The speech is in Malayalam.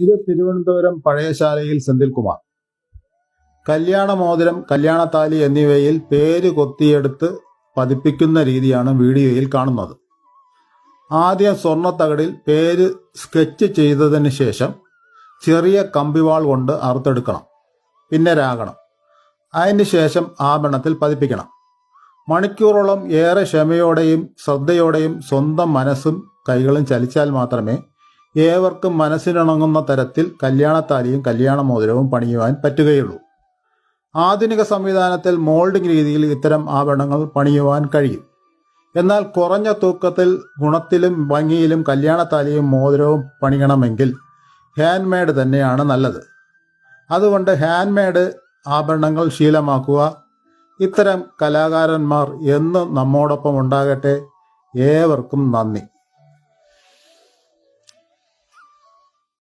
ഇത് തിരുവനന്തപുരം പഴയശാലയിൽ സെന്തിൽകുമാർ. കല്യാണമോതിരം, കല്യാണത്താലി എന്നിവയിൽ പേര് കൊത്തിയെടുത്ത് പതിപ്പിക്കുന്ന രീതിയാണ് വീഡിയോയിൽ കാണുന്നത്. ആദ്യം സ്വർണ്ണത്തകടിൽ പേര് സ്കെച്ച് ചെയ്തതിന് ശേഷം ചെറിയ കമ്പിവാൾ കൊണ്ട് അറുത്തെടുക്കണം. പിന്നെ രാഗണം. അതിന് ശേഷം ആഭരണത്തിൽ പതിപ്പിക്കണം. മണിക്കൂറോളം ഏറെ ക്ഷമയോടെയും ശ്രദ്ധയോടെയും സ്വന്തം മനസ്സും കൈകളും ചലിച്ചാൽ മാത്രമേ ഏവർക്കും മനസ്സിനിണങ്ങുന്ന തരത്തിൽ കല്യാണത്താലിയും കല്യാണമോതിരവും പണിയുവാൻ പറ്റുകയുള്ളൂ. ആധുനിക സംവിധാനത്തിൽ മോൾഡിംഗ് രീതിയിൽ ഇത്തരം ആഭരണങ്ങൾ പണിയുവാൻ കഴിയും. എന്നാൽ കുറഞ്ഞ തൂക്കത്തിൽ, ഗുണത്തിലും ഭംഗിയിലും കല്യാണത്താലിയും മോതിരവും പണിയണമെങ്കിൽ ഹാൻഡ് മെയ്ഡ് തന്നെയാണ് നല്ലത്. അതുകൊണ്ട് ഹാൻഡ് മെയ്ഡ് ആഭരണങ്ങൾ ശീലമാക്കുക. ഇത്തരം കലാകാരന്മാർ എന്നും നമ്മോടൊപ്പം ഉണ്ടാകട്ടെ. ഏവർക്കും നന്ദി.